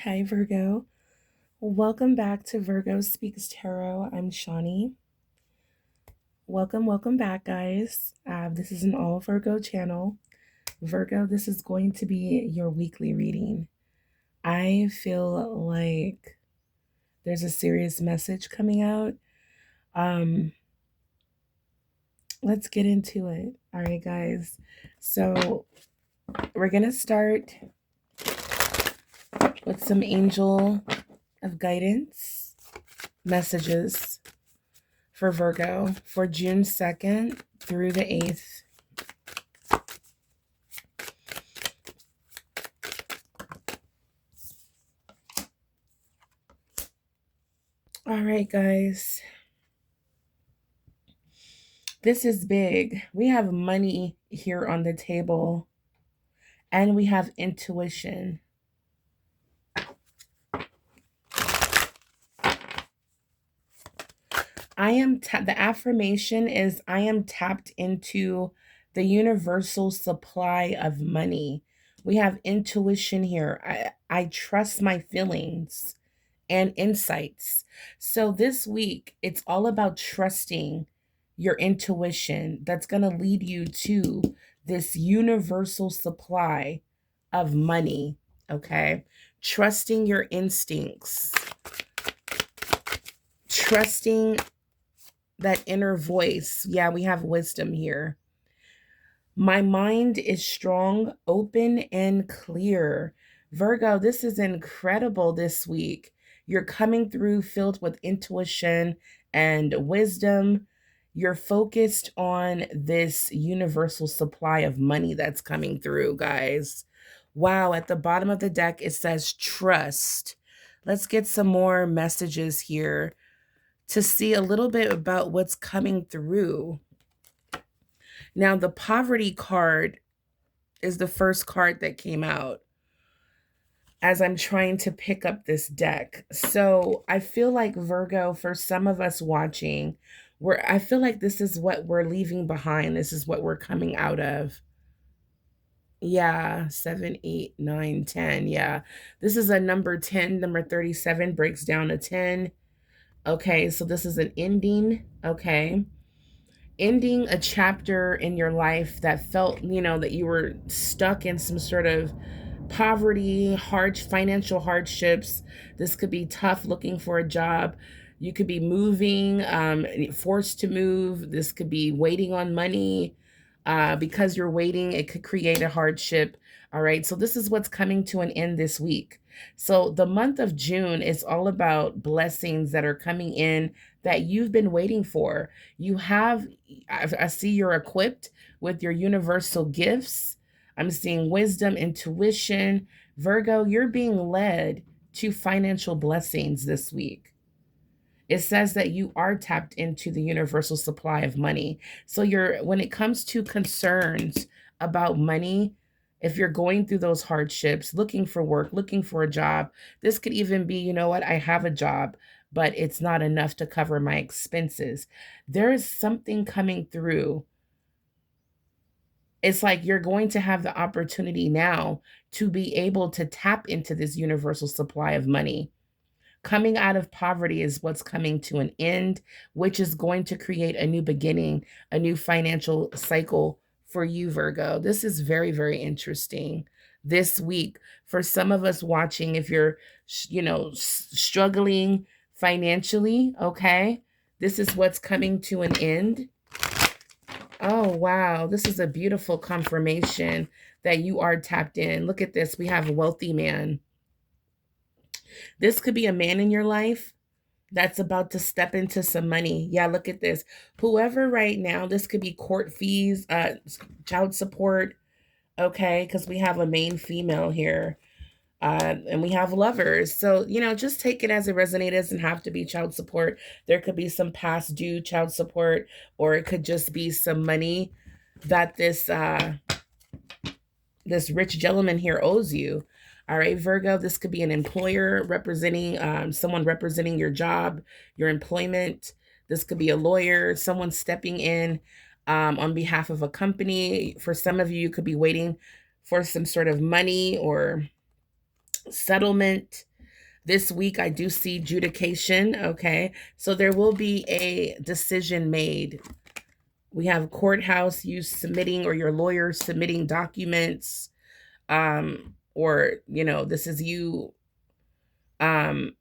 Hi, Virgo. Welcome back to Virgo Speaks Tarot. I'm Shawnee. Welcome back, guys. This is an all Virgo channel. Virgo, this is going to be your weekly reading. I feel like there's a serious message coming out. Um, let's get into it. All right, guys. So we're gonna start with some angel of guidance messages for Virgo for June 2nd through the 8th. All right, guys. This is big. We have money here on the table, and we have intuition. The affirmation is I am tapped into the universal supply of money. We have intuition here. I trust my feelings and insights. So this week, it's all about trusting your intuition that's going to lead you to this universal supply of money. Okay. Trusting your instincts, trusting that inner voice. Yeah, we have wisdom here. My mind is strong, open, and clear. Virgo, this is incredible this week. You're coming through filled with intuition and wisdom. You're focused on this universal supply of money that's coming through, guys. Wow, at the bottom of the deck, it says trust. Let's get some more messages here to see a little bit about what's coming through. Now, the poverty card is the first card that came out as I'm trying to pick up this deck. So I feel like Virgo, for some of us watching, I feel like this is what we're leaving behind. This is what we're coming out of. Yeah, 7, 8, 9, 10. Yeah. This is a number 10. Number 37 breaks down to 10. Okay, so this is an ending. Okay. Ending a chapter in your life that felt, that you were stuck in some sort of poverty, financial hardships. This could be tough looking for a job. You could be moving, forced to move. This could be waiting on money. Because you're waiting, it could create a hardship. All right. So this is what's coming to an end this week. So the month of June is all about blessings that are coming in that you've been waiting for. I see you're equipped with your universal gifts. I'm seeing wisdom, intuition. Virgo, you're being led to financial blessings this week. It says that you are tapped into the universal supply of money. So when it comes to concerns about money, if you're going through those hardships, looking for work, looking for a job, this could even be, you know what, I have a job, but it's not enough to cover my expenses. There is something coming through. It's like you're going to have the opportunity now to be able to tap into this universal supply of money. Coming out of poverty is what's coming to an end, which is going to create a new beginning, a new financial cycle for you, Virgo. This is very, very interesting this week. For some of us watching, if you're, struggling financially, okay, this is what's coming to an end. Oh, wow. This is a beautiful confirmation that you are tapped in. Look at this. We have a wealthy man. This could be a man in your life that's about to step into some money. Yeah, look at this. Whoever right now, this could be court fees, child support, okay, because we have a main female here. And we have lovers. So, just take it as it resonates. It doesn't have to be child support. There could be some past due child support, or it could just be some money that this rich gentleman here owes you. All right, Virgo, this could be an employer representing someone representing your job, your employment. This could be a lawyer, someone stepping in on behalf of a company. For some of you, you could be waiting for some sort of money or settlement. This week, I do see adjudication. Okay. So there will be a decision made. We have courthouse, you submitting, or your lawyer submitting documents. Or, this is you um,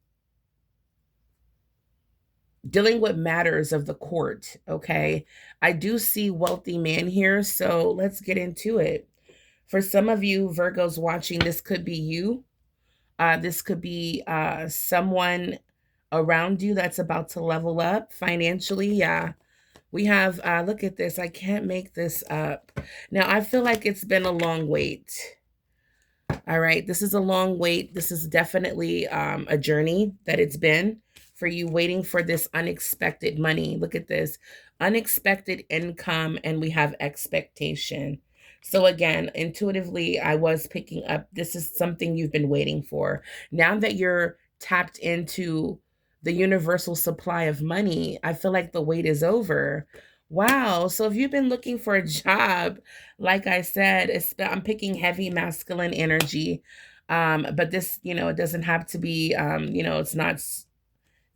dealing with matters of the court. Okay. I do see wealthy man here. So let's get into it. For some of you Virgos watching, this could be you. This could be someone around you that's about to level up financially. Yeah. We have, look at this. I can't make this up. Now, I feel like it's been a long wait. All right. This is a long wait. This is definitely a journey that it's been for you, waiting for this unexpected money. Look at this unexpected income, and we have expectation. So, again, intuitively, I was picking up this is something you've been waiting for. Now that you're tapped into the universal supply of money, I feel like the wait is over. Wow. So, if you've been looking for a job, like I said, I'm picking heavy masculine energy. But this, it doesn't have to be, it's not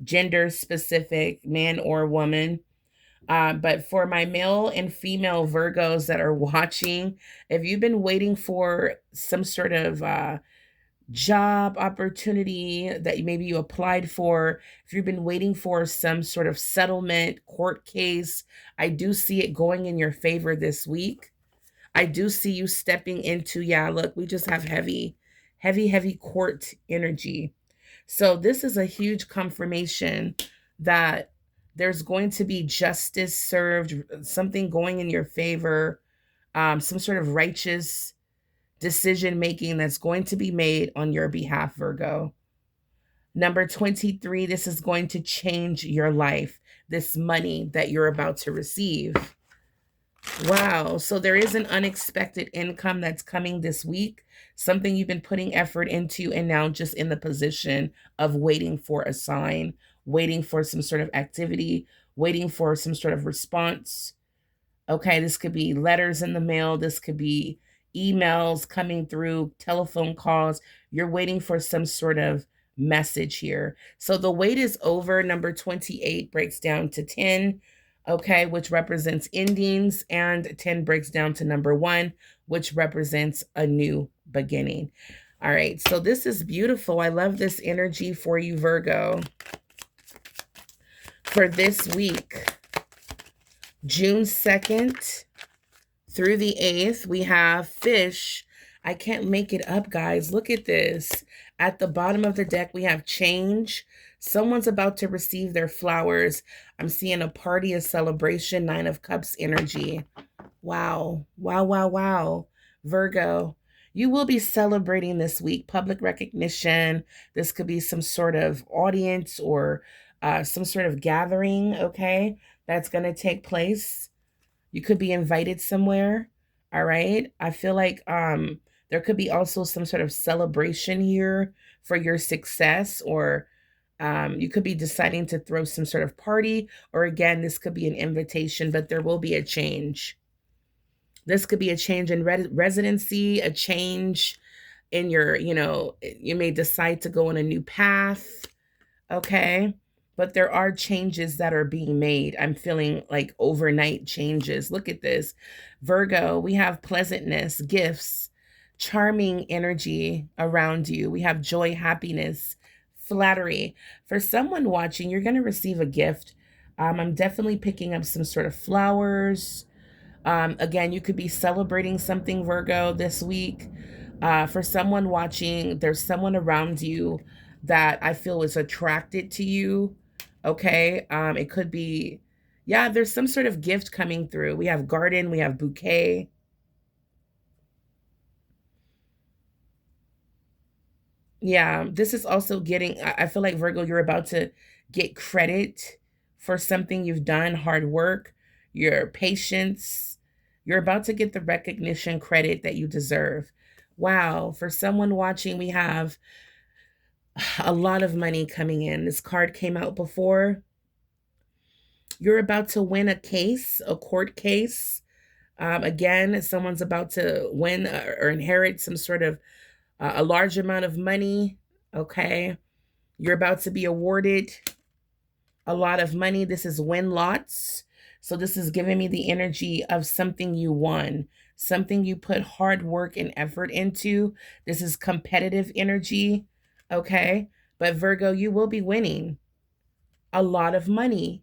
gender specific, man or woman. But for my male and female Virgos that are watching, if you've been waiting for some sort of job opportunity that maybe you applied for, if you've been waiting for some sort of settlement, court case, I do see it going in your favor this week. I do see you stepping into, yeah, look, we just have heavy, heavy, heavy court energy. So this is a huge confirmation that there's going to be justice served, something going in your favor, some sort of righteous decision making that's going to be made on your behalf, Virgo. Number 23, this is going to change your life, this money that you're about to receive. Wow. So there is an unexpected income that's coming this week, something you've been putting effort into, and now just in the position of waiting for a sign, waiting for some sort of activity, waiting for some sort of response. Okay, this could be letters in the mail. This could be emails coming through, telephone calls. You're waiting for some sort of message here. So the wait is over. Number 28 breaks down to 10, okay, which represents endings, and 10 breaks down to number 1, which represents a new beginning. All right, so this is beautiful. I love this energy for you, Virgo. For this week, June 2nd through the 8th, we have fish. I can't make it up, guys. Look at this. At the bottom of the deck, we have change. Someone's about to receive their flowers. I'm seeing a party, a celebration, 9 of Cups energy. Wow. Wow, wow, wow. Virgo, you will be celebrating this week. Public recognition. This could be some sort of audience or some sort of gathering, okay, that's going to take place. You could be invited somewhere. All right. I feel like there could be also some sort of celebration here for your success, or you could be deciding to throw some sort of party, or again, this could be an invitation, but there will be a change. This could be a change in residency, a change in your, you may decide to go on a new path. Okay. But there are changes that are being made. I'm feeling like overnight changes. Look at this. Virgo, we have pleasantness, gifts, charming energy around you. We have joy, happiness, flattery. For someone watching, you're going to receive a gift. I'm definitely picking up some sort of flowers. Again, you could be celebrating something, Virgo, this week. For someone watching, there's someone around you that I feel is attracted to you. Okay. It could be, yeah, there's some sort of gift coming through. We have garden, we have bouquet. Yeah, this is also getting, I feel like Virgo, you're about to get credit for something you've done, hard work, your patience. You're about to get the recognition, credit that you deserve. Wow. For someone watching, we have a lot of money coming in. This card came out before. You're about to win a case, a court case. Again, someone's about to win or inherit some sort of a large amount of money. Okay. You're about to be awarded a lot of money. This is win lots. So this is giving me the energy of something you won, something you put hard work and effort into. This is competitive energy. Okay. But Virgo, you will be winning a lot of money.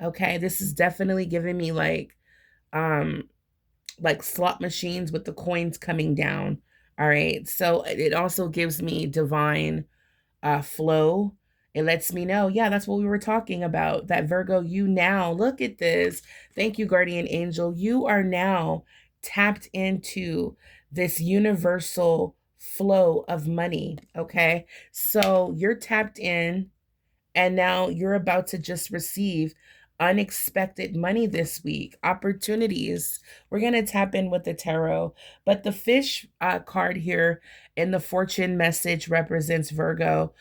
Okay. This is definitely giving me um, like slot machines with the coins coming down. All right. So it also gives me divine flow. It lets me know, yeah, that's what we were talking about. That Virgo, you now, look at this. Thank you, Guardian Angel. You are now tapped into this universal flow of money. Okay. So you're tapped in, and now you're about to just receive unexpected money this week, opportunities. We're going to tap in with the tarot, but the fish card here in the fortune message represents Virgo.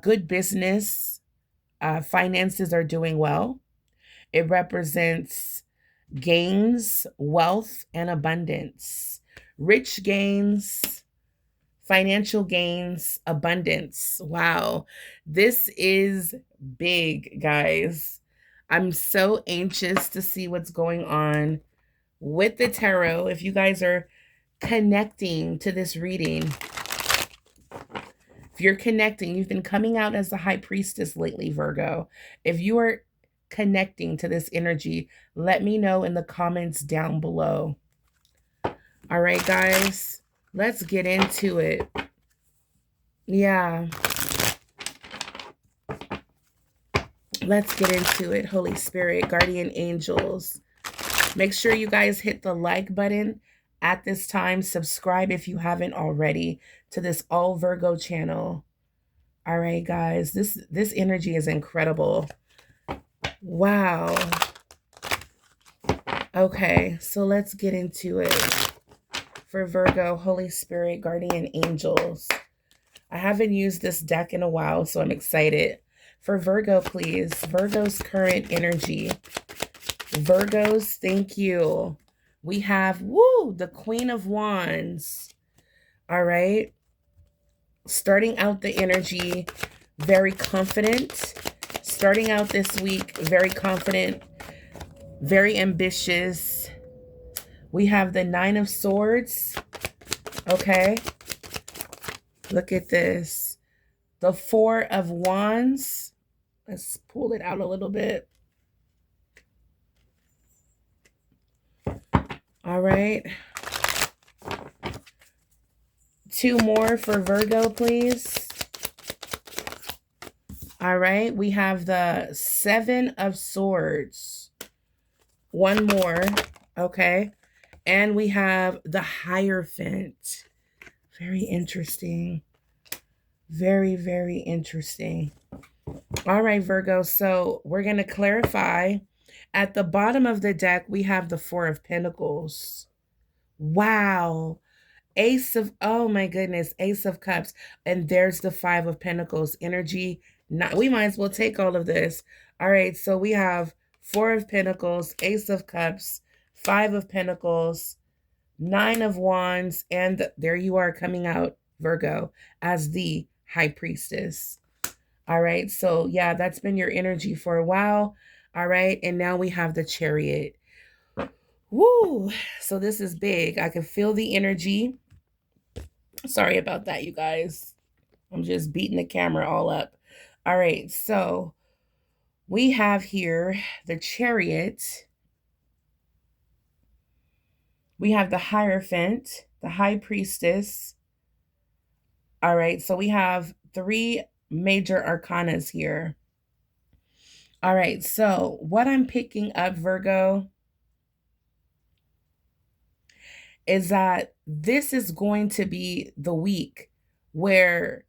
Good business, finances are doing well. It represents gains, wealth, and abundance. Rich gains, financial gains, abundance. Wow. This is big, guys. I'm so anxious to see what's going on with the tarot. If you guys are connecting to this reading, if you're connecting, you've been coming out as the high priestess lately, Virgo. If you are connecting to this energy, let me know in the comments down below. All right, guys, let's get into it. Yeah. Let's get into it. Holy Spirit, guardian angels. Make sure you guys hit the like button at this time. Subscribe if you haven't already to this All Virgo channel. All right, guys. This energy is incredible. Wow. Okay, so let's get into it. For Virgo, Holy Spirit, guardian angels. I haven't used this deck in a while, so I'm excited. For Virgo, please. Virgo's current energy. Virgos, thank you. We have, the Queen of Wands. All right. Starting out the energy, very confident. Starting out this week, very confident, very ambitious. We have the Nine of Swords. Okay. Look at this. The Four of Wands. Let's pull it out a little bit. All right. Two more for Virgo, please. All right. We have the Seven of Swords. One more. Okay. And we have the Hierophant. Very interesting. Very, very interesting. All right, Virgo. So we're going to clarify. At the bottom of the deck, we have the Four of Pentacles. Wow. Ace of, oh my goodness, Ace of Cups. And there's the Five of Pentacles energy. We might as well take all of this. All right, so we have Four of Pentacles, Ace of Cups, Five of Pentacles, Nine of Wands, and there you are coming out, Virgo, as the High Priestess. All right, so yeah, that's been your energy for a while. All right, and now we have the Chariot. Woo! So this is big. I can feel the energy. Sorry about that, you guys. I'm just beating the camera all up. All right, so we have here the Chariot. We have the Hierophant, the High Priestess. All right, so we have three major arcanas here. All right, so what I'm picking up, Virgo, is that this is going to be the week where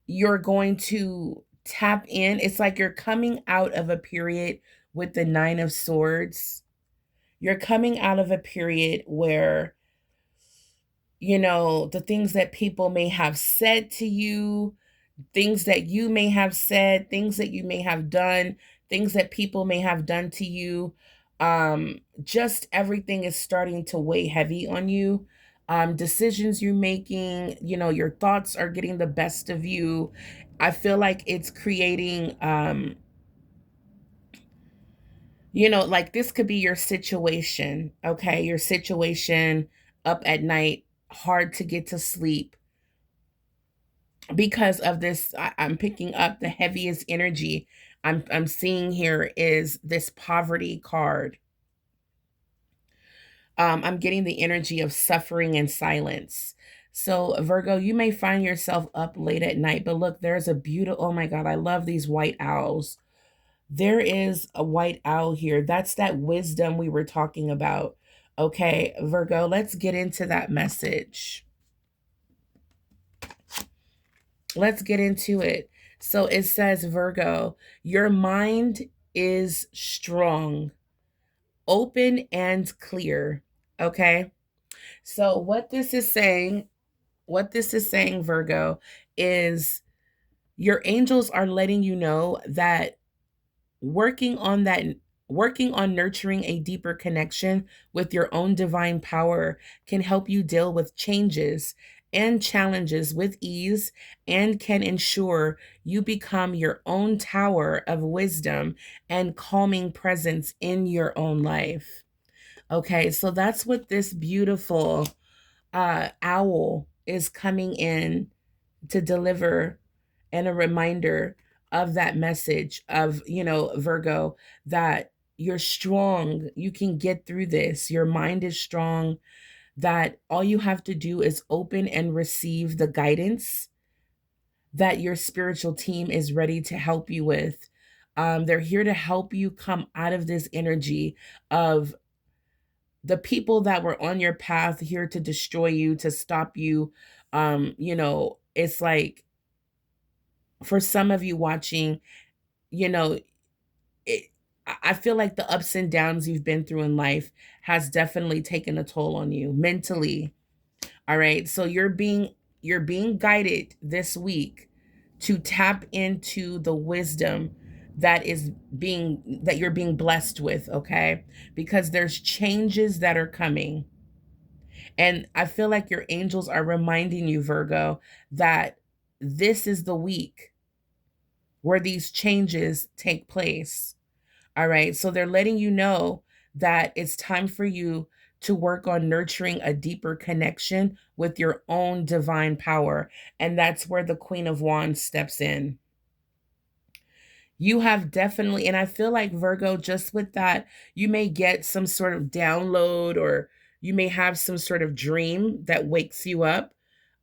you're going to tap in. It's like you're coming out of a period with the Nine of Swords. You're coming out of a period where, you know, the things that people may have said to you, things that you may have said, things that you may have done, things that people may have done to you. Just everything is starting to weigh heavy on you. decisions you're making, your thoughts are getting the best of you. I feel like it's creating, like this could be your situation, okay? Your situation up at night, hard to get to sleep because of this. I'm picking up the heaviest energy I'm seeing here is this poverty card. I'm getting the energy of suffering and silence. So, Virgo, you may find yourself up late at night, but look, there's a beautiful, oh my God, I love these white owls. There is a white owl here. That's that wisdom we were talking about. Okay, Virgo, let's get into that message. Let's get into it. So it says, Virgo, your mind is strong, open, and clear. Okay. So what this is saying, Virgo, is your angels are letting you know that working on that working on nurturing a deeper connection with your own divine power can help you deal with changes and challenges with ease and can ensure you become your own tower of wisdom and calming presence in your own life. Okay, so that's what this beautiful owl is coming in to deliver, and a reminder of that message of, Virgo, that you're strong. You can get through this. Your mind is strong, that all you have to do is open and receive the guidance that your spiritual team is ready to help you with. They're here to help you come out of this energy of the people that were on your path here to destroy you, to stop you. It's like for some of you watching, you know, it, I feel like the ups and downs you've been through in life has definitely taken a toll on you mentally. All right. So you're being guided this week to tap into the wisdom that you're being blessed with, okay? Because there's changes that are coming. And I feel like your angels are reminding you, Virgo, that this is the week where these changes take place. All right. So they're letting you know that it's time for you to work on nurturing a deeper connection with your own divine power. And that's where the Queen of Wands steps in. You have definitely, and I feel like Virgo, just with that, you may get some sort of download, or you may have some sort of dream that wakes you up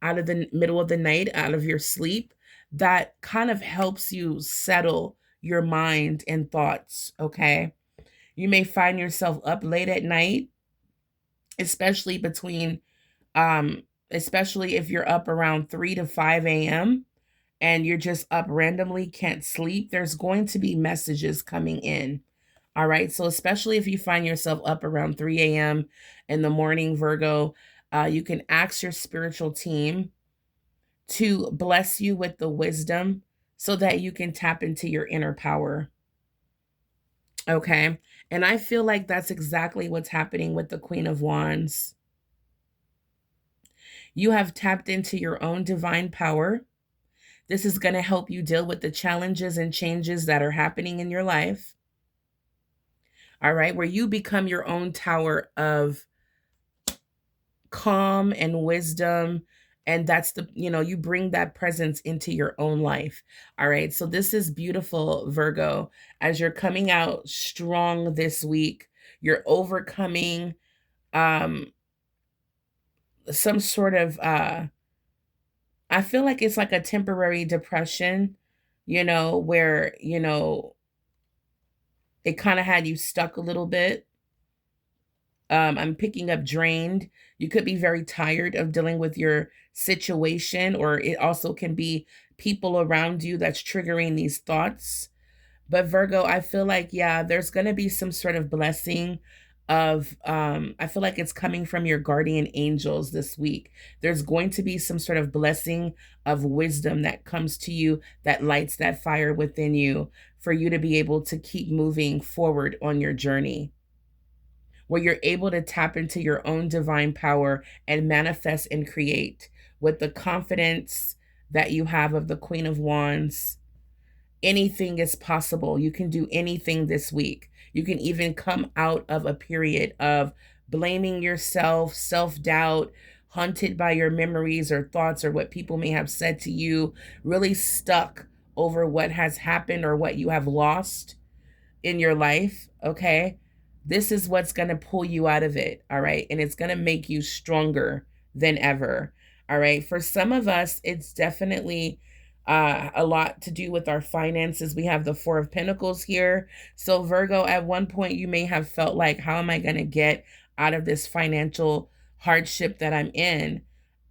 out of the middle of the night, out of your sleep, that kind of helps you settle your mind and thoughts. Okay. You may find yourself up late at night, especially between, especially if you're up around 3 to 5 a.m. and you're just up randomly, can't sleep. There's going to be messages coming in. All right. So, especially if you find yourself up around 3 a.m. in the morning, Virgo, you can ask your spiritual team to bless you with the wisdom so that you can tap into your inner power. Okay. And I feel like that's exactly what's happening with the Queen of Wands. You have tapped into your own divine power. This is going to help you deal with the challenges and changes that are happening in your life. All right. Where you become your own tower of calm and wisdom. And that's you bring that presence into your own life. All right. So this is beautiful, Virgo, as you're coming out strong this week. You're overcoming some sort of I feel like it's like a temporary depression, where, it kind of had you stuck a little bit. I'm picking up drained. You could be very tired of dealing with your situation, or it also can be people around you that's triggering these thoughts. But Virgo, I feel like, yeah, there's going to be some sort of blessing of, I feel like it's coming from your guardian angels this week. There's going to be some sort of blessing of wisdom that comes to you, that lights that fire within you for you to be able to keep moving forward on your journey. where you're able to tap into your own divine power and manifest and create with the confidence that you have of the Queen of Wands. Anything is possible. You can do anything this week. You can even come out of a period of blaming yourself, self-doubt, haunted by your memories or thoughts or what people may have said to you, really stuck over what has happened or what you have lost in your life, okay? This is what's going to pull you out of it, all right? And it's going to make you stronger than ever, all right? For some of us, it's definitely a lot to do with our finances. We have the Four of Pentacles here. So Virgo, at one point, you may have felt like, how am I going to get out of this financial hardship that I'm in?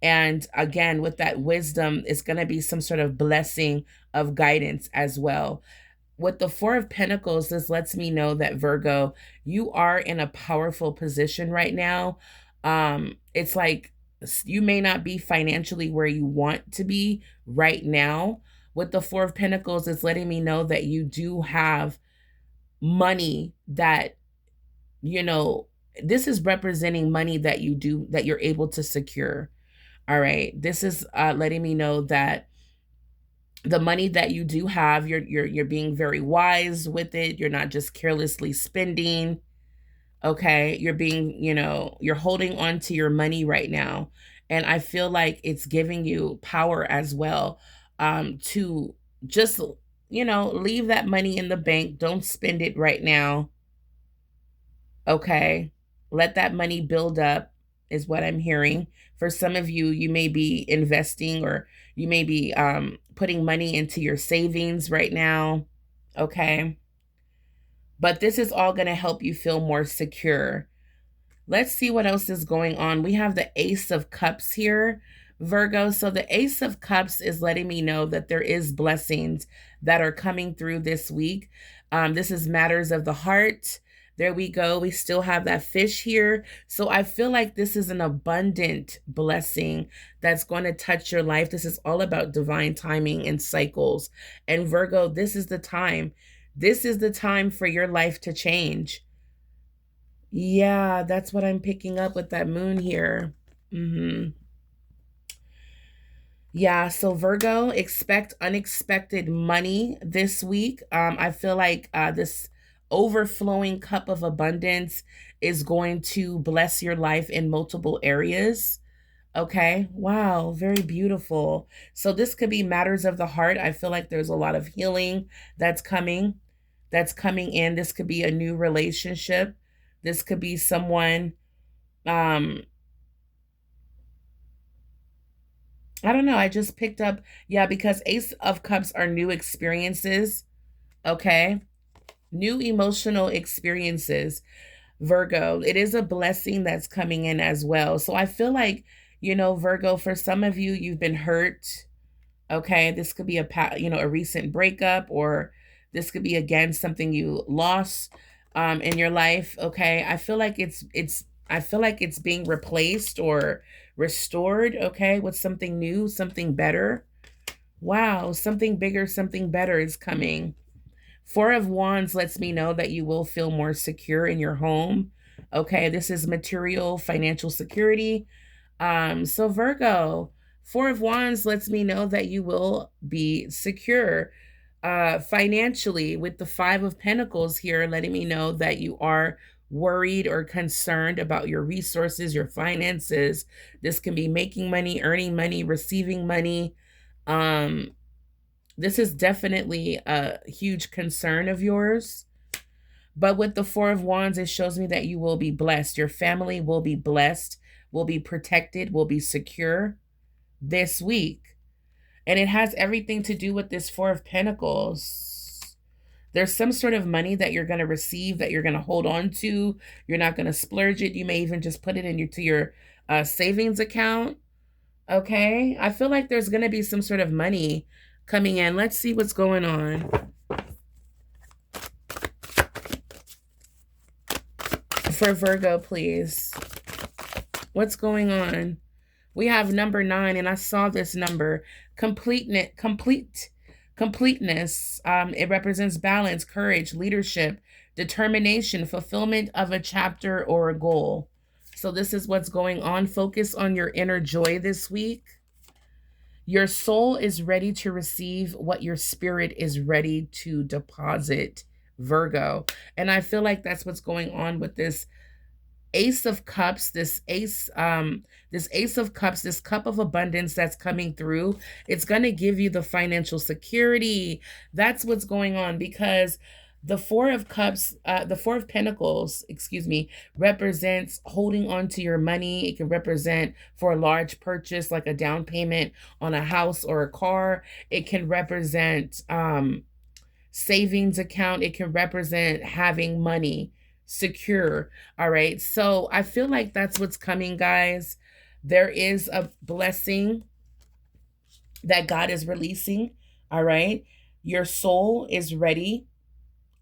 And again, with that wisdom, it's going to be some sort of blessing of guidance as well. With the Four of Pentacles, this lets me know that Virgo, you are in a powerful position right now. It's like you may not be financially where you want to be right now. With the Four of Pentacles, it's letting me know that you do have money that, you know, this is representing money that you're able to secure. All right. This is letting me know that the money that you do have, you're being very wise with it. You're not just carelessly spending. Okay. You're being, you're holding on to your money right now. And I feel like it's giving you power as well, to just, leave that money in the bank. Don't spend it right now. Okay. Let that money build up is what I'm hearing. For some of you, you may be investing, or you may be putting money into your savings right now. Okay. But this is all going to help you feel more secure. Let's see what else is going on. We have the Ace of Cups here, Virgo. So the Ace of Cups is letting me know that there is blessings that are coming through this week. This is matters of the heart. There we go. We still have that fish here. So I feel like this is an abundant blessing that's going to touch your life. This is all about divine timing and cycles. And Virgo, this is the time. This is the time for your life to change. Yeah, that's what I'm picking up with that moon here. Yeah, so Virgo, expect unexpected money this week. I feel like this overflowing cup of abundance is going to bless your life in multiple areas. Okay, wow, very beautiful. So this could be matters of the heart. I feel like there's a lot of healing that's coming in. This could be a new relationship. This could be someone, I don't know. I just picked up, yeah, because Ace of Cups are new experiences. Okay. New emotional experiences, Virgo. It is a blessing that's coming in as well. So I feel like, Virgo, for some of you, you've been hurt. Okay. This could be a recent breakup, or this could be, again, something you lost in your life. Okay. I feel like it's being replaced or restored, okay, with something new, something better. Wow, something bigger, something better is coming. Four of Wands lets me know that you will feel more secure in your home. Okay, this is material, financial security. So Virgo, Four of Wands lets me know that you will be secure financially, with the Five of Pentacles here letting me know that you are worried or concerned about your resources, your finances. This can be making money, earning money, receiving money. This is definitely a huge concern of yours. But with the Four of Wands, it shows me that you will be blessed. Your family will be blessed, will be protected, will be secure this week. And it has everything to do with this Four of Pentacles. There's some sort of money that you're going to receive that you're going to hold on to. You're not going to splurge it. You may even just put it into your savings account. Okay. I feel like there's going to be some sort of money coming in. Let's see what's going on. For Virgo, please. What's going on? We have number 9, and I saw this number. Completeness. It represents balance, courage, leadership, determination, fulfillment of a chapter or a goal. So this is what's going on. Focus on your inner joy this week. Your soul is ready to receive what your spirit is ready to deposit, Virgo. And I feel like that's what's going on with this Ace of Cups, this Ace of Cups, this cup of abundance that's coming through. It's going to give you the financial security. That's what's going on, because the Four of Cups, the Four of Pentacles, excuse me, represents holding on to your money. It can represent for a large purchase, like a down payment on a house or a car. It can represent savings account. It can represent having money secure. All right. So I feel like that's what's coming, guys. There is a blessing that God is releasing. All right. Your soul is ready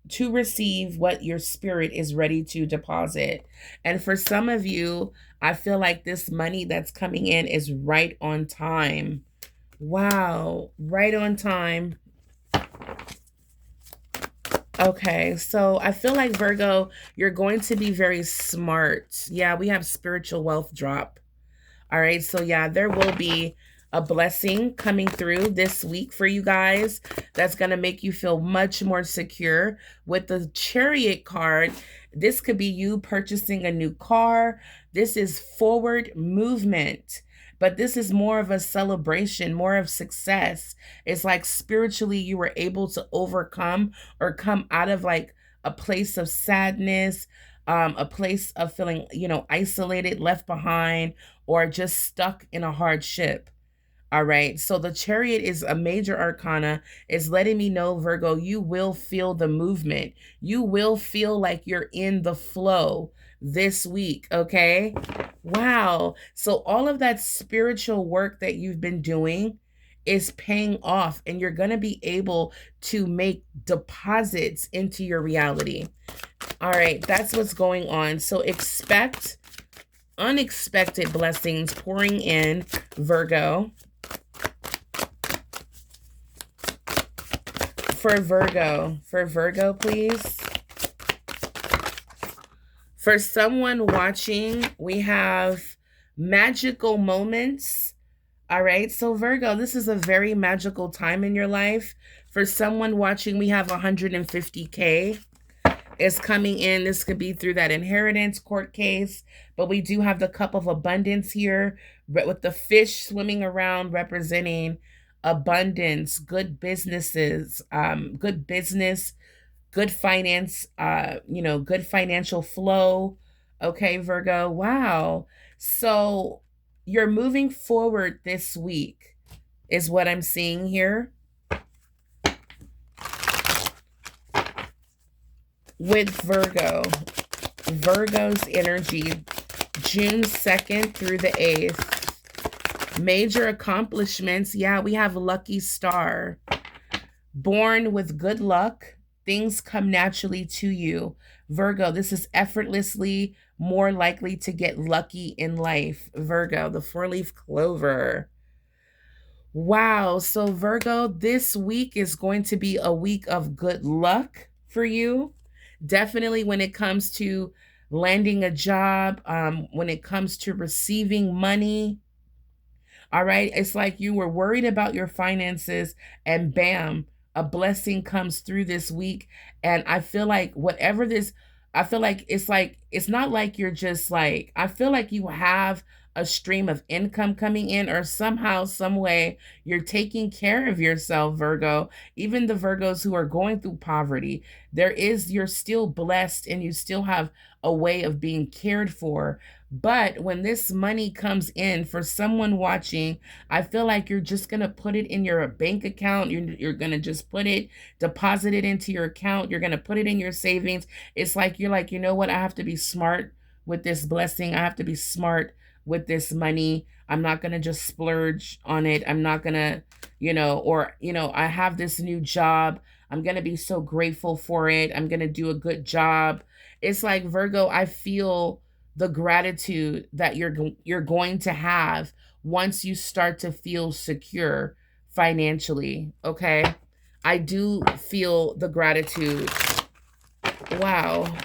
to receive what your spirit is ready to deposit. And for some of you, I feel like this money that's coming in is right on time. Wow. Right on time. Okay, so I feel like, Virgo, you're going to be very smart. Yeah, we have spiritual wealth drop. All right, so yeah, there will be a blessing coming through this week for you guys that's going to make you feel much more secure. With the Chariot card, this could be you purchasing a new car. This is forward movement, but this is more of a celebration, more of success. It's like spiritually you were able to overcome or come out of like a place of sadness, a place of feeling, isolated, left behind, or just stuck in a hardship. All right. So the Chariot is a major arcana. It's letting me know, Virgo, you will feel the movement. You will feel like you're in the flow this week. Okay. Wow. So all of that spiritual work that you've been doing is paying off, and you're going to be able to make deposits into your reality. All right. That's what's going on. So expect unexpected blessings pouring in, Virgo. For Virgo, please. For someone watching, we have magical moments. All right. So Virgo, this is a very magical time in your life. For someone watching, we have 150K. Is coming in. This could be through that inheritance court case, but we do have the cup of abundance here with the fish swimming around representing abundance, good businesses, good business, good finance, good financial flow. Okay, Virgo. Wow. So you're moving forward this week is what I'm seeing here. With Virgo's energy, June 2nd through the 8th. Major accomplishments. Yeah, we have lucky star. Born with good luck. Things come naturally to you. Virgo, this is effortlessly more likely to get lucky in life. Virgo, the four-leaf clover. Wow. So Virgo, this week is going to be a week of good luck for you. Definitely when it comes to landing a job, when it comes to receiving money. All right. It's like you were worried about your finances, and bam, a blessing comes through this week. And I feel like I feel like it's not like you're just like, I feel like you have a stream of income coming in, or somehow, some way, you're taking care of yourself, Virgo. Even the Virgos who are going through poverty, you're still blessed, and you still have a way of being cared for. But when this money comes in, for someone watching, I feel like you're just going to put it in your bank account. You're going to just deposit it into your account. You're going to put it in your savings. It's like, you're like, you know what? I have to be smart with this blessing. I have to be smart with this money. I'm not going to just splurge on it. I'm not going to, I have this new job. I'm going to be so grateful for it. I'm going to do a good job. It's like, Virgo, I feel the gratitude that you're going to have once you start to feel secure financially. Okay. I do feel the gratitude. Wow.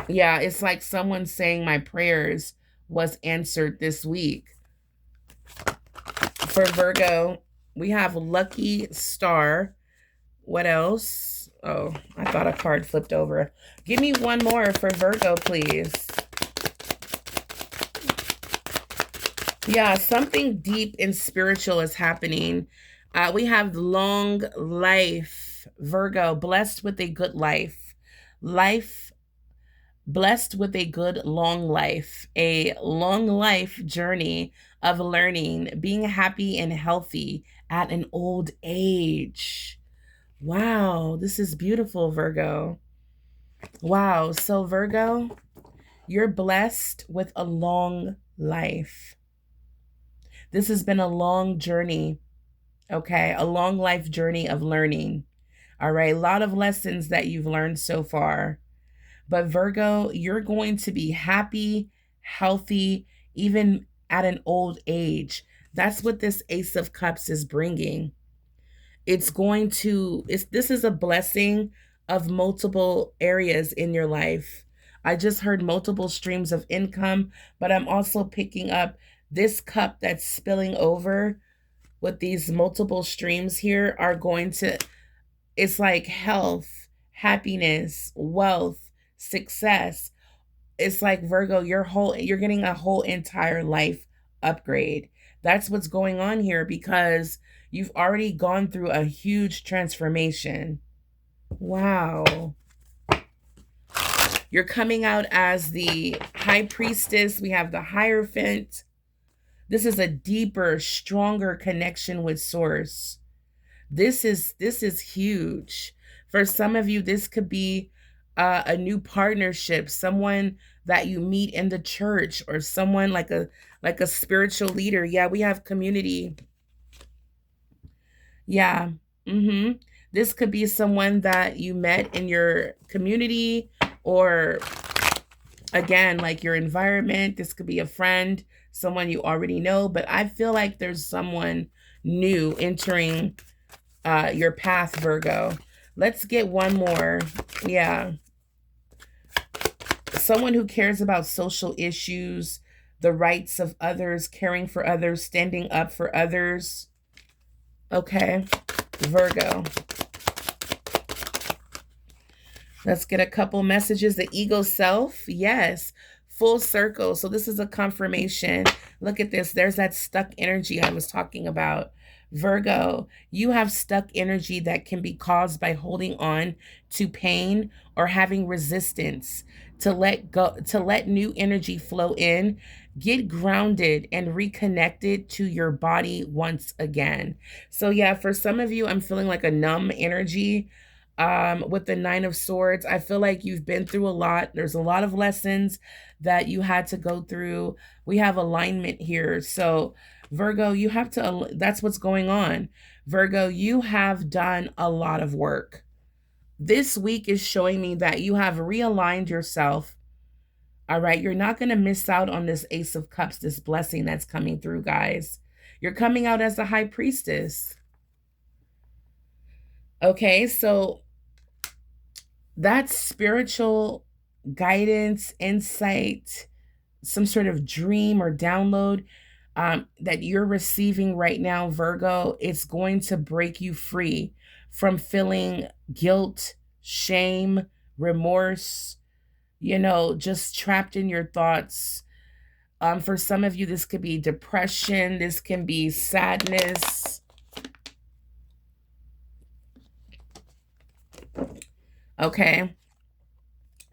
Yeah, it's like someone saying my prayers was answered this week. For Virgo, we have Lucky Star. What else? Oh, I thought a card flipped over. Give me one more for Virgo, please. Yeah, something deep and spiritual is happening. We have long life, Virgo, blessed with a good life. Life, blessed with a good long life, a long life journey of learning, being happy and healthy at an old age. Wow, this is beautiful, Virgo. Wow, so Virgo, you're blessed with a long life. This has been a long journey, okay? A long life journey of learning. All right, a lot of lessons that you've learned so far. But Virgo, you're going to be happy, healthy, even at an old age. That's what this Ace of Cups is bringing. This is a blessing of multiple areas in your life. I just heard multiple streams of income, but I'm also picking up this cup that's spilling over with these multiple streams here are going to, it's like health, happiness, wealth, success. It's like Virgo, you're getting a whole entire life upgrade. That's what's going on here because you've already gone through a huge transformation. Wow. You're coming out as the high priestess. We have the Hierophant. This is a deeper, stronger connection with source. This is huge. For some of you, this could be a new partnership, someone that you meet in the church, or someone like a spiritual leader. Yeah, we have community. Yeah. Mm-hmm. This could be someone that you met in your community, or again, like your environment. This could be a friend, someone you already know, but I feel like there's someone new entering your path, Virgo. Let's get one more. Yeah. Someone who cares about social issues, the rights of others, caring for others, standing up for others. Okay. Virgo. Let's get a couple messages. The ego self. Yes. Full circle. So this is a confirmation. Look at this. There's that stuck energy I was talking about. Virgo, you have stuck energy that can be caused by holding on to pain or having resistance. To let go, to let new energy flow in, get grounded and reconnected to your body once again. So yeah, for some of you, I'm feeling like a numb energy with the Nine of Swords. I feel like you've been through a lot. There's a lot of lessons that you had to go through. We have alignment here. So Virgo, you have to, that's what's going on. Virgo, you have done a lot of work. This week is showing me that you have realigned yourself. All right. You're not going to miss out on this Ace of Cups, this blessing that's coming through, guys. You're coming out as the High Priestess. Okay. So that's spiritual guidance, insight, some sort of dream or download that you're receiving right now, Virgo. It's going to break you free from feeling guilt, shame, remorse, just trapped in your thoughts. For some of you, this could be depression. This can be sadness. Okay.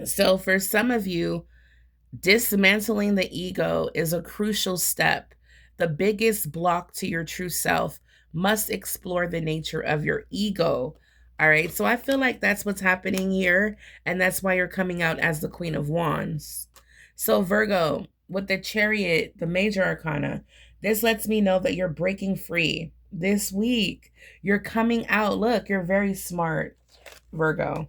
So for some of you, dismantling the ego is a crucial step. The biggest block to your true self must explore the nature of your ego. All right. So I feel like that's what's happening here. And that's why you're coming out as the Queen of Wands. So Virgo, with the Chariot, the major arcana, this lets me know that you're breaking free this week. You're coming out. Look, you're very smart, Virgo.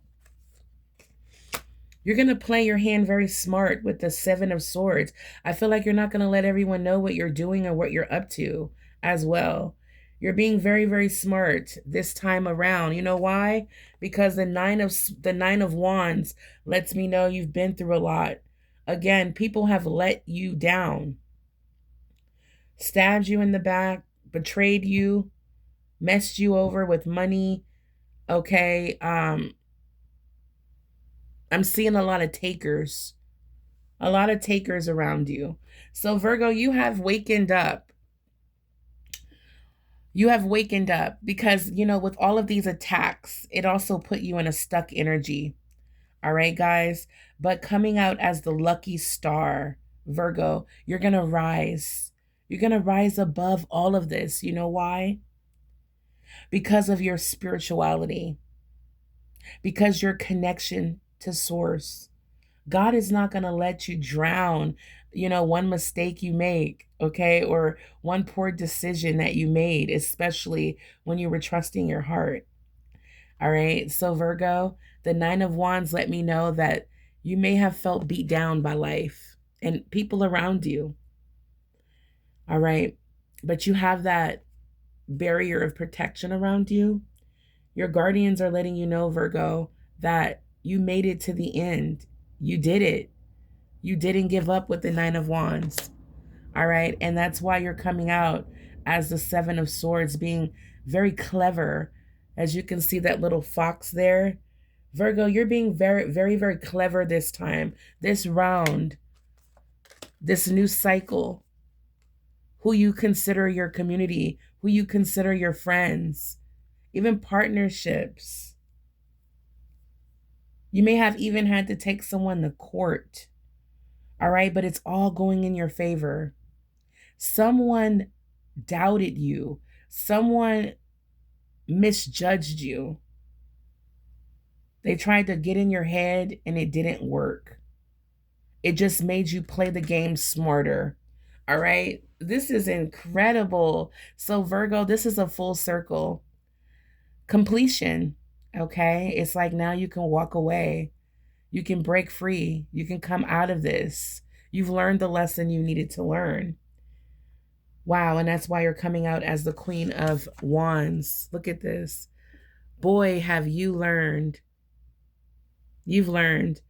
You're going to play your hand very smart with the Seven of Swords. I feel like you're not going to let everyone know what you're doing or what you're up to as well. You're being very, very smart this time around. You know why? Because the 9 of wands lets me know you've been through a lot. Again, people have let you down, stabbed you in the back, betrayed you, messed you over with money. Okay. I'm seeing a lot of takers around you. So Virgo, you have wakened up. You have wakened up because, with all of these attacks, it also put you in a stuck energy. All right, guys. But coming out as the lucky star, Virgo, you're going to rise. You're going to rise above all of this. You know why? Because of your spirituality, because your connection to source. God is not going to let you drown, one mistake you make, okay, or one poor decision that you made, especially when you were trusting your heart. All right. So, Virgo, the 9 of wands let me know that you may have felt beat down by life and people around you. All right. But you have that barrier of protection around you. Your guardians are letting you know, Virgo, that you made it to the end. You did it. You didn't give up with the 9 of wands. All right. And that's why you're coming out as the 7 of swords, being very clever. As you can see that little fox there. Virgo, you're being very, very, very clever this time, this round, this new cycle. Who you consider your community, who you consider your friends, even partnerships. You may have even had to take someone to court. All right, but it's all going in your favor. Someone doubted you. Someone misjudged you. They tried to get in your head and it didn't work. It just made you play the game smarter. All right. This is incredible. So, Virgo, this is a full circle completion. Okay. It's like now you can walk away. You can break free. You can come out of this. You've learned the lesson you needed to learn. Wow. And that's why you're coming out as the Queen of Wands. Look at this. Boy, have you learned. You've learned.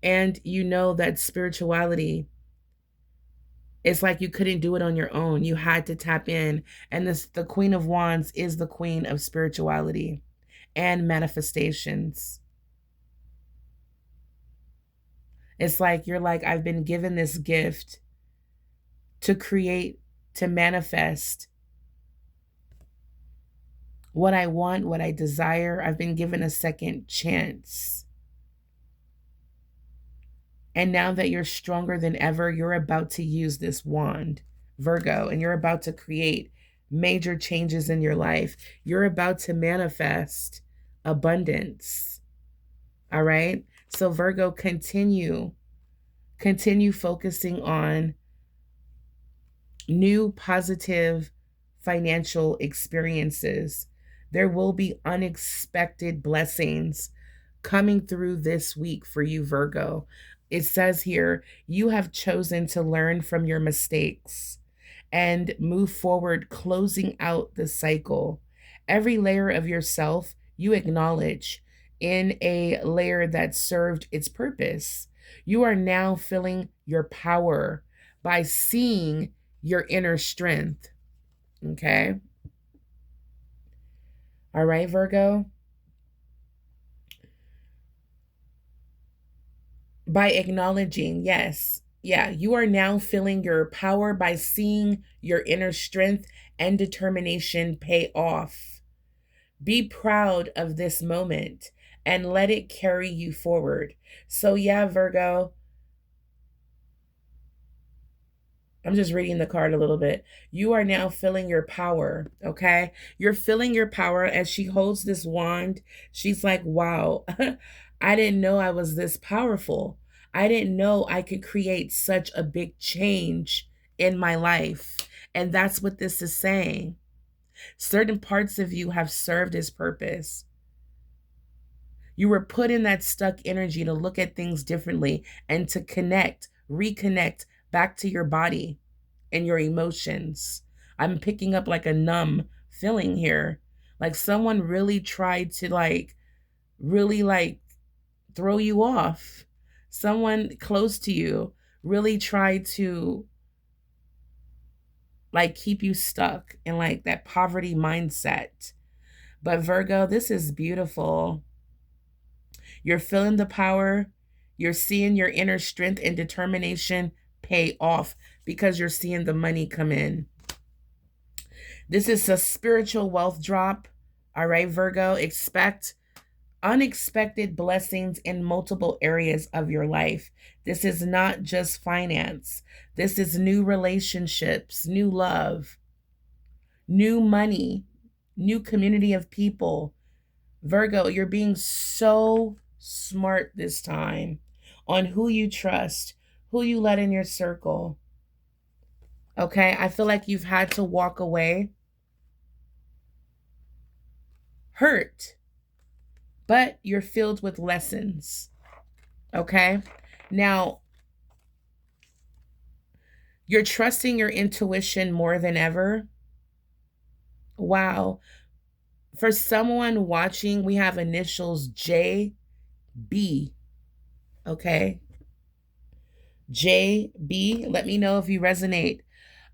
And you know that spirituality, it's like you couldn't do it on your own. You had to tap in. And the Queen of Wands is the queen of spirituality and manifestations. It's like you're like, I've been given this gift to create, to manifest what I want, what I desire. I've been given a second chance. And now that you're stronger than ever, you're about to use this wand, Virgo, and you're about to create major changes in your life. You're about to manifest abundance. All right. So, Virgo, continue focusing on new positive financial experiences. There will be unexpected blessings coming through this week for you, Virgo. It says here, you have chosen to learn from your mistakes and move forward, closing out the cycle. Every layer of yourself you acknowledge in a layer that served its purpose. You are now feeling your power by seeing your inner strength. Okay. All right, Virgo. By acknowledging, yes, yeah, you are now feeling your power by seeing your inner strength and determination pay off. Be proud of this moment and let it carry you forward. So, yeah, Virgo, I'm just reading the card a little bit. You are now feeling your power, okay? You're feeling your power as she holds this wand. She's like, wow, I didn't know I was this powerful. I didn't know I could create such a big change in my life. And that's what this is saying. Certain parts of you have served its purpose. You were put in that stuck energy to look at things differently and to reconnect back to your body and your emotions. I'm picking up like a numb feeling here. Like someone really tried to really throw you off. Someone close to you really tried to keep you stuck in that poverty mindset. But Virgo, this is beautiful. You're feeling the power. You're seeing your inner strength and determination pay off because you're seeing the money come in. This is a spiritual wealth drop. All right, Virgo, expect unexpected blessings in multiple areas of your life. This is not just finance. This is new relationships, new love, new money, new community of people. Virgo, you're being so smart this time on who you trust, who you let in your circle. Okay, I feel like you've had to walk away hurt, but you're filled with lessons. Okay, now you're trusting your intuition more than ever. Wow. For someone watching, we have initials JB. Okay, JB. Let me know if you resonate.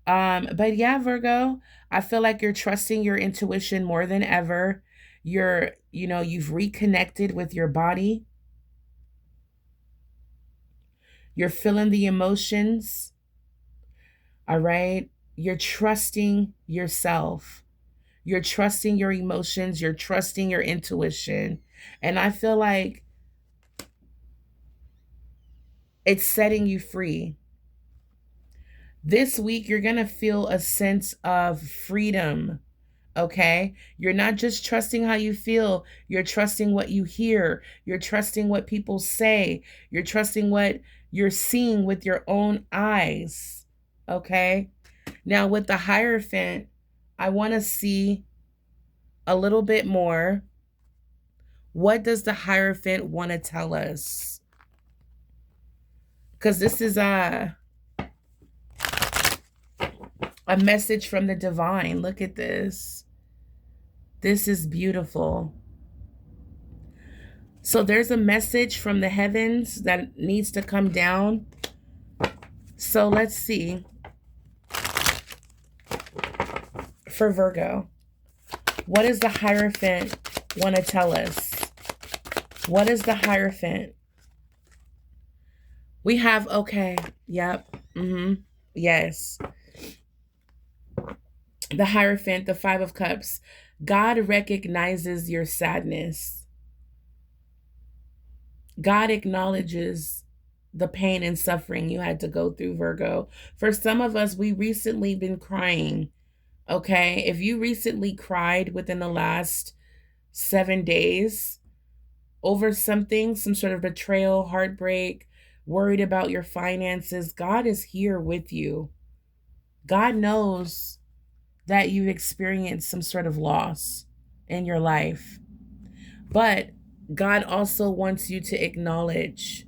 But yeah, Virgo, I feel like you're trusting your intuition more than ever. You've reconnected with your body. You're feeling the emotions. All right. You're trusting yourself. You're trusting your emotions. You're trusting your intuition. And I feel like it's setting you free. This week, you're going to feel a sense of freedom. Okay. You're not just trusting how you feel. You're trusting what you hear. You're trusting what people say. You're trusting what you're seeing with your own eyes. Okay. Now with the Hierophant, I want to see a little bit more. What does the Hierophant want to tell us? Because this is a message from the divine. Look at this. This is beautiful. So there's a message from the heavens that needs to come down. So let's see. For Virgo, what does the Hierophant want to tell us? What is the Hierophant? We have, okay, yep, yes. The Hierophant, the Five of Cups. God recognizes your sadness. God acknowledges the pain and suffering you had to go through, Virgo. For some of us, we recently been crying, okay? If you recently cried within the last 7 days over something, some sort of betrayal, heartbreak, worried about your finances, God is here with you. God knows that you've experienced some sort of loss in your life. But God also wants you to acknowledge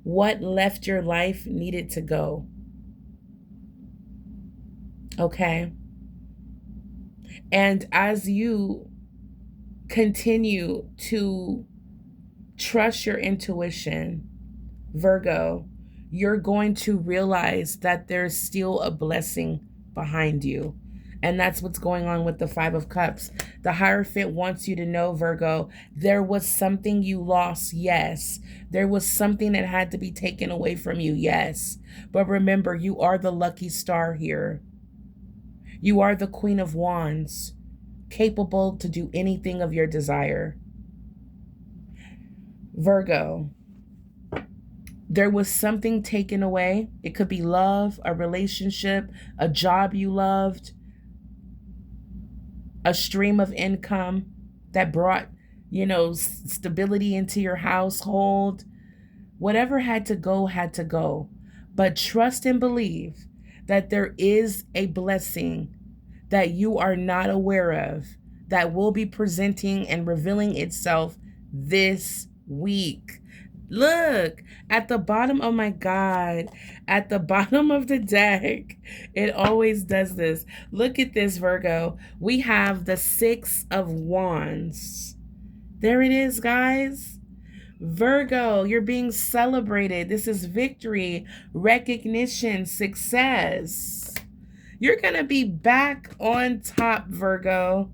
what left your life needed to go. Okay? And as you continue to trust your intuition, Virgo, you're going to realize that there's still a blessing behind you. And that's what's going on with the Five of Cups. The Hierophant wants you to know, Virgo, there was something you lost, yes. There was something that had to be taken away from you, yes. But remember, you are the lucky star here. You are the Queen of Wands, capable to do anything of your desire. Virgo, there was something taken away. It could be love, a relationship, a job you loved, a stream of income that brought, stability into your household. Whatever had to go, had to go. But trust and believe that there is a blessing that you are not aware of that will be presenting and revealing itself this week. Look at the bottom. Oh my God. At the bottom of the deck, it always does this. Look at this, Virgo. We have the Six of Wands. There it is, guys. Virgo, you're being celebrated. This is victory, recognition, success. You're going to be back on top, Virgo.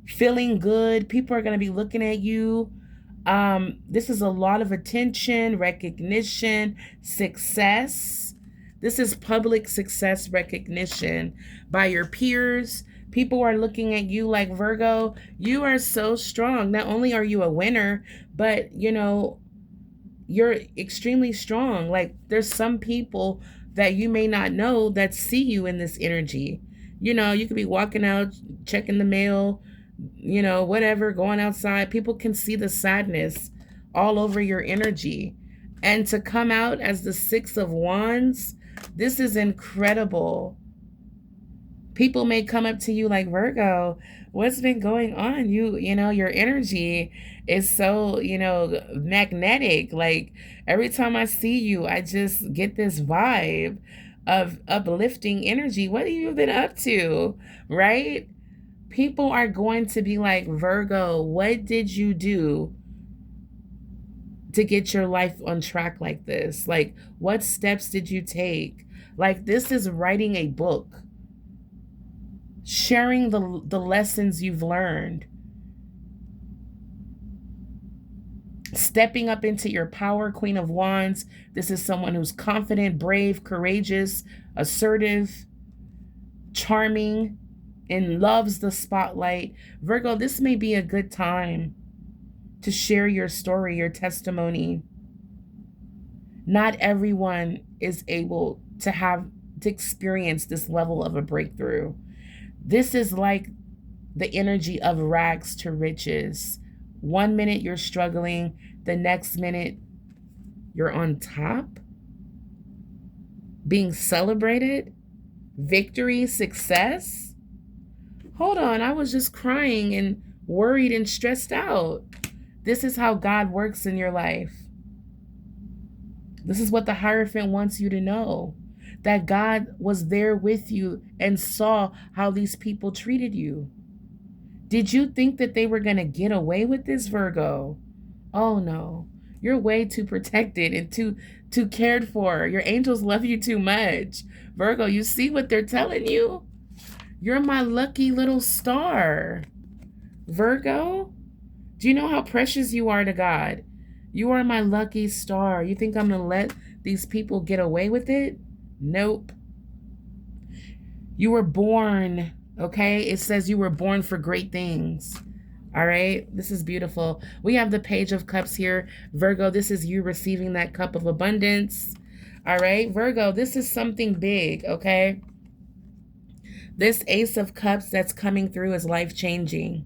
Feeling good. People are going to be looking at you. This is a lot of attention, recognition, success. This is public success recognition by your peers. People are looking at you like, Virgo, you are so strong. Not only are you a winner, but you're extremely strong. Like, there's some people that you may not know that see you in this energy. You could be walking out, checking the mail, whatever, going outside. People can see the sadness all over your energy. And to come out as the Six of Wands, this is incredible. People may come up to you like, Virgo, what's been going on? Your energy is so, magnetic. Like, every time I see you, I just get this vibe of uplifting energy. What have you been up to? Right? People are going to be like, Virgo, what did you do to get your life on track like this? Like, what steps did you take? Like, this is writing a book, sharing the lessons you've learned, stepping up into your power. Queen of Wands, this is someone who's confident, brave, courageous, assertive, charming, and loves the spotlight. Virgo, this may be a good time to share your story, your testimony. Not everyone is able to experience this level of a breakthrough. This is like the energy of rags to riches. 1 minute you're struggling, the next minute you're on top, being celebrated, victory, success. Hold on, I was just crying and worried and stressed out. This is how God works in your life. This is what the Hierophant wants you to know, that God was there with you and saw how these people treated you. Did you think that they were going to get away with this, Virgo? Oh no, you're way too protected and too cared for. Your angels love you too much. Virgo, you see what they're telling you? You're my lucky little star. Virgo, do you know how precious you are to God? You are my lucky star. You think I'm going to let these people get away with it? Nope. You were born, okay? It says you were born for great things. All right? This is beautiful. We have the Page of Cups here. Virgo, this is you receiving that cup of abundance. All right? Virgo, this is something big, okay? This Ace of Cups that's coming through is life-changing.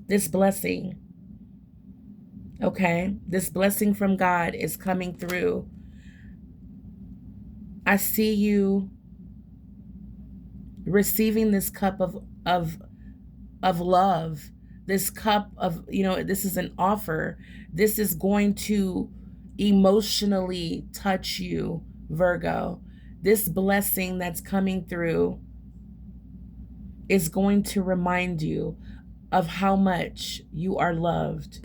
This blessing, okay? This blessing from God is coming through. I see you receiving this cup of love. This cup of, this is an offer. This is going to emotionally touch you, Virgo. This blessing that's coming through is going to remind you of how much you are loved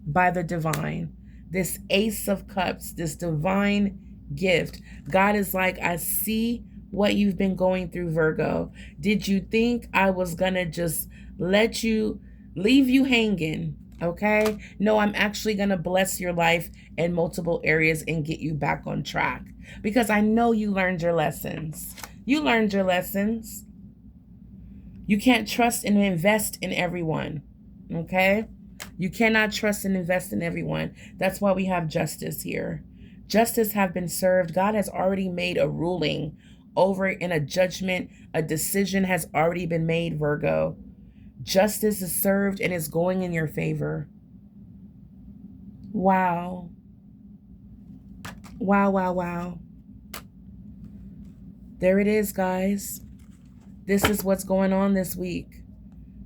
by the divine. This Ace of Cups, this divine gift. God is like, I see what you've been going through, Virgo. Did you think I was gonna just leave you hanging? Okay? No, I'm actually gonna bless your life in multiple areas and get you back on track, because I know you learned your lessons. You learned your lessons. You can't trust and invest in everyone, okay? You cannot trust and invest in everyone. That's why we have justice here. Justice have been served. God has already made a ruling over in a judgment. A decision has already been made, Virgo. Justice is served and is going in your favor. Wow. Wow, wow, wow. There it is, guys. This is what's going on this week.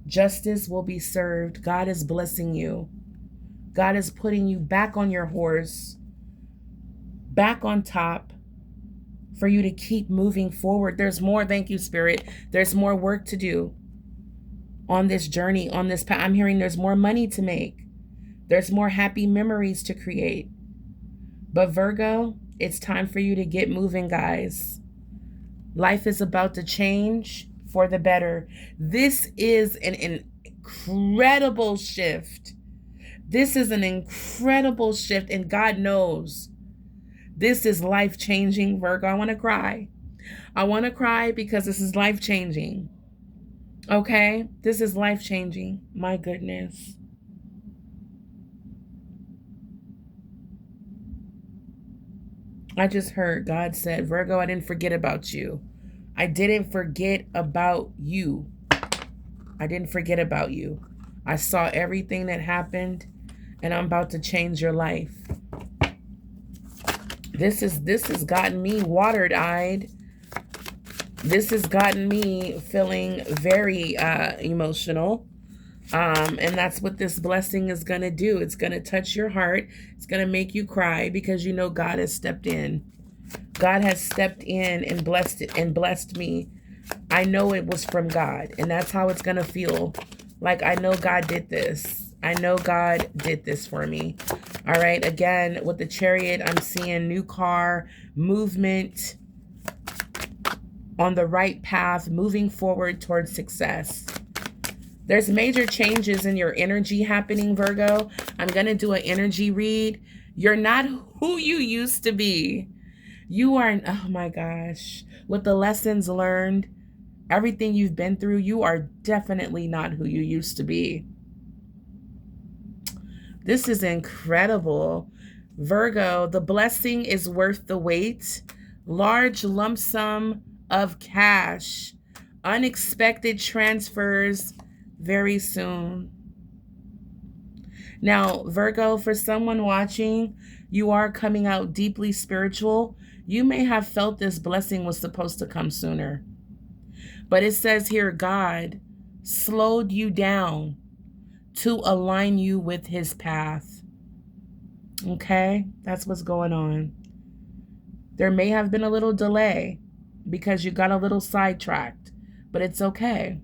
Justice will be served. God is blessing you. God is putting you back on your horse, back on top, for you to keep moving forward. There's more, thank you, Spirit. There's more work to do on this journey, on this path. I'm hearing there's more money to make. There's more happy memories to create. But Virgo, it's time for you to get moving, guys. Life is about to change for the better. This is an incredible shift. This is an incredible shift, and God knows this is life-changing, Virgo. I want to cry. I want to cry because this is life-changing. Okay? This is life-changing. My goodness. I just heard God said, Virgo, I didn't forget about you. I didn't forget about you. I didn't forget about you. I saw everything that happened, and I'm about to change your life. This has gotten me watered-eyed. This has gotten me feeling very emotional. And that's what this blessing is going to do. It's going to touch your heart. It's going to make you cry because you know God has stepped in. God has stepped in and blessed it and blessed me. I know it was from God, and that's how it's going to feel. Like, I know God did this. I know God did this for me. All right. Again, with the Chariot, I'm seeing new car, movement, on the right path, moving forward towards success. There's major changes in your energy happening, Virgo. I'm going to do an energy read. You're not who you used to be. You are, oh my gosh, with the lessons learned, everything you've been through, you are definitely not who you used to be. This is incredible. Virgo, the blessing is worth the wait. Large lump sum of cash. Unexpected transfers very soon. Now, Virgo, for someone watching, you are coming out deeply spiritual. You may have felt this blessing was supposed to come sooner. But it says here, God slowed you down to align you with his path. Okay? That's what's going on. There may have been a little delay because you got a little sidetracked, but it's okay.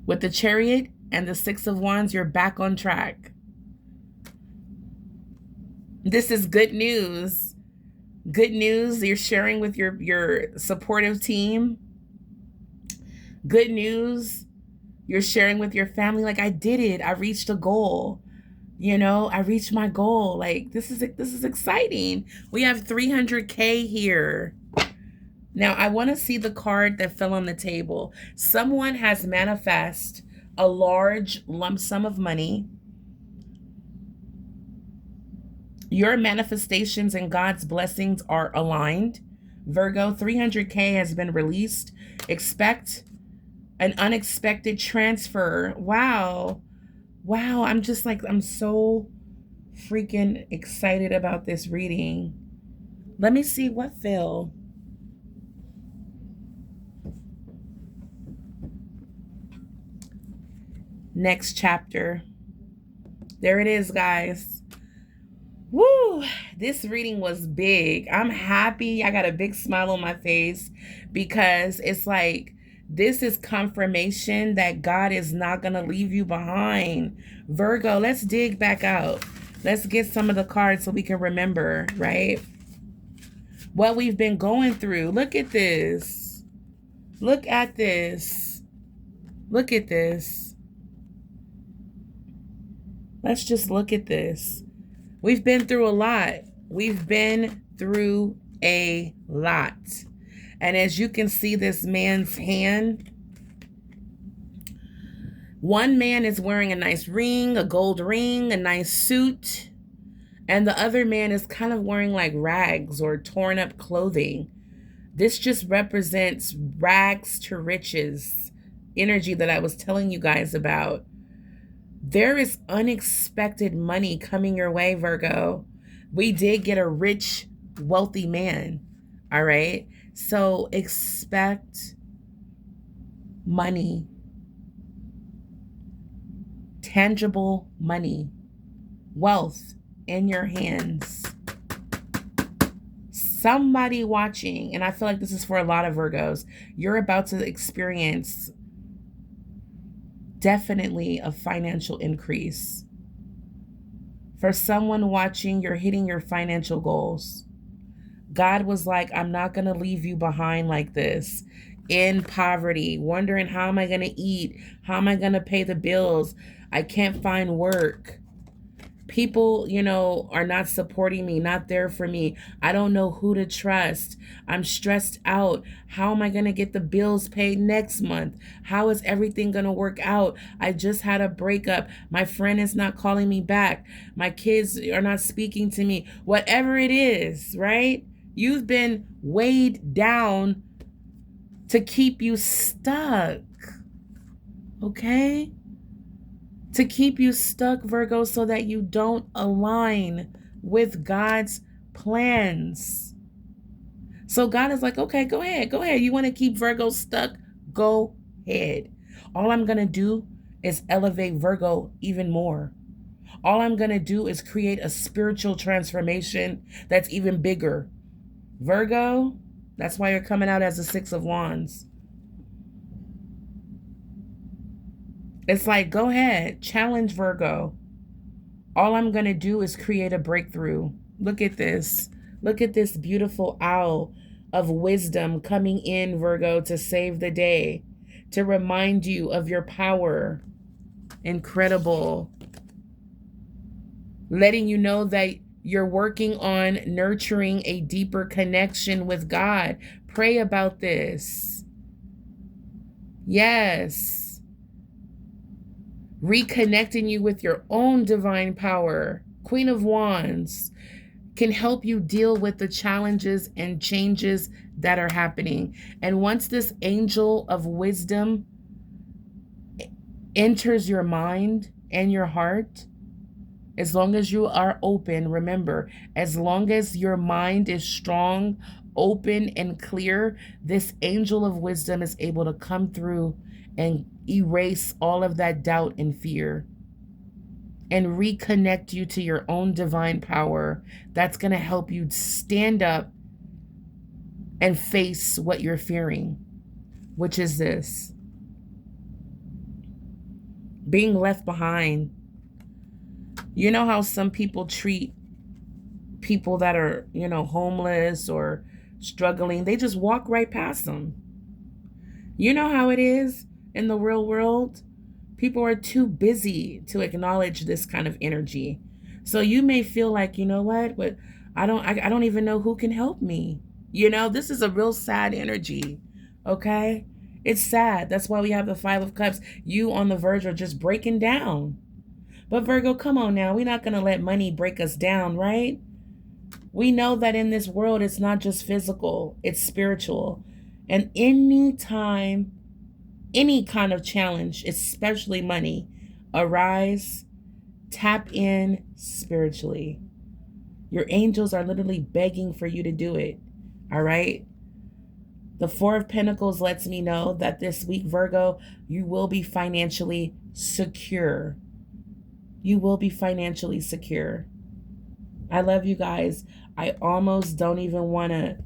With the Chariot and the Six of Wands, you're back on track. This is good news. Good news you're sharing with your supportive team. Good news you're sharing with your family. Like, I did it. I reached a goal. You know, I reached my goal. Like, this is exciting. We have 300K here. Now, I want to see the card that fell on the table. Someone has manifested a large lump sum of money. Your manifestations and God's blessings are aligned. Virgo, 300K has been released. Expect an unexpected transfer. Wow. Wow. I'm so freaking excited about this reading. Let me see what fell. Next chapter. There it is, guys. Woo! This reading was big. I'm happy. I got a big smile on my face because it's like, this is confirmation that God is not going to leave you behind. Virgo, let's dig back out. Let's get some of the cards so we can remember, right? What we've been going through. Look at this. Look at this. Look at this. Let's just look at this. We've been through a lot. We've been through a lot. And as you can see, this man's hand, one man is wearing a nice ring, a gold ring, a nice suit. And the other man is kind of wearing like rags or torn up clothing. This just represents rags to riches energy that I was telling you guys about. There is unexpected money coming your way, Virgo. We did get a rich, wealthy man. All right. So expect money. tangible money, wealth in your hands. Somebody watching, and I feel like this is for a lot of Virgos, you're about to experience definitely a financial increase. For someone watching, you're hitting your financial goals. God was like, I'm not going to leave you behind like this in poverty, wondering, how am I going to eat? How am I going to pay the bills? I can't find work. People, are not supporting me, not there for me. I don't know who to trust. I'm stressed out. How am I going to get the bills paid next month? How is everything going to work out? I just had a breakup. My friend is not calling me back. My kids are not speaking to me. Whatever it is, right? You've been weighed down to keep you stuck. Okay? To keep you stuck, Virgo, so that you don't align with God's plans. So God is like, okay, go ahead. You want to keep Virgo stuck? Go ahead. All I'm going to do is elevate Virgo even more. All I'm going to do is create a spiritual transformation that's even bigger. Virgo, that's why you're coming out as the Six of Wands. It's like, go ahead, challenge Virgo. All I'm going to do is create a breakthrough. Look at this. Look at this beautiful owl of wisdom coming in, Virgo, to save the day, to remind you of your power. Incredible. Letting you know that you're working on nurturing a deeper connection with God. Pray about this. Yes. Reconnecting you with your own divine power. Queen of Wands can help you deal with the challenges and changes that are happening. And once this angel of wisdom enters your mind and your heart, as long as you are open, remember, as long as your mind is strong, open, and clear, this angel of wisdom is able to come through and erase all of that doubt and fear and reconnect you to your own divine power. That's going to help you stand up and face what you're fearing, which is this: being left behind. You know how some people treat people that are, homeless or struggling? They just walk right past them. You know how it is in the real world? People are too busy to acknowledge this kind of energy. So you may feel like, you know what, but I don't even know who can help me. This is a real sad energy. Okay? It's sad. That's why we have the Five of Cups. You on the verge of just breaking down. But Virgo, come on now. We're not going to let money break us down, right? We know that in this world, it's not just physical, it's spiritual. And anytime any kind of challenge, especially money, arise, tap in spiritually. Your angels are literally begging for you to do it. All right? The Four of Pentacles lets me know that this week, Virgo, you will be financially secure. You will be financially secure. I love you guys. I almost don't even want to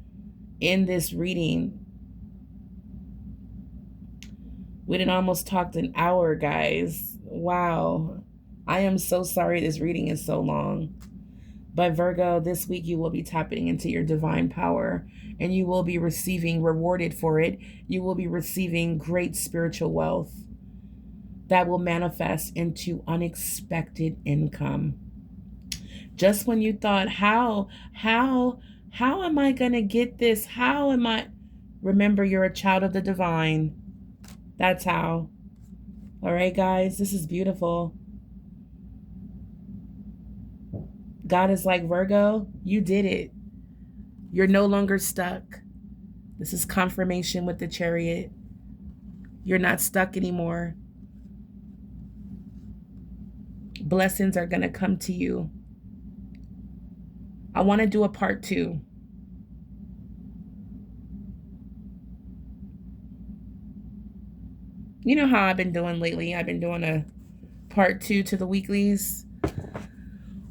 end this reading. We done almost talked an hour, guys. Wow. I am so sorry this reading is so long. But Virgo, this week you will be tapping into your divine power and you will be rewarded for it. You will be receiving great spiritual wealth that will manifest into unexpected income. Just when you thought, how am I going to get this? How am I? Remember, you're a child of the divine. That's how. All right, guys, this is beautiful. God is like, Virgo, you did it. You're no longer stuck. This is confirmation with the Chariot. You're not stuck anymore. Blessings are going to come to you. I want to do a part 2. You know how I've been doing lately? I've been doing a Part 2 to the weeklies.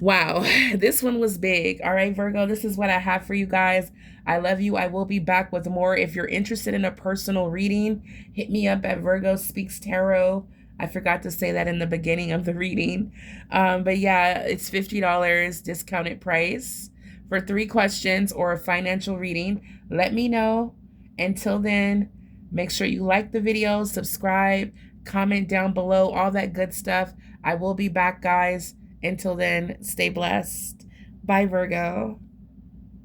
Wow, this one was big. All right, Virgo, this is what I have for you guys. I love you. I will be back with more. If you're interested in a personal reading, hit me up at Virgo Speaks Tarot. I forgot to say that in the beginning of the reading. But yeah, it's $50 discounted price for 3 questions or a financial reading. Let me know. Until then, make sure you like the video, subscribe, comment down below, all that good stuff. I will be back, guys. Until then, stay blessed. Bye, Virgo.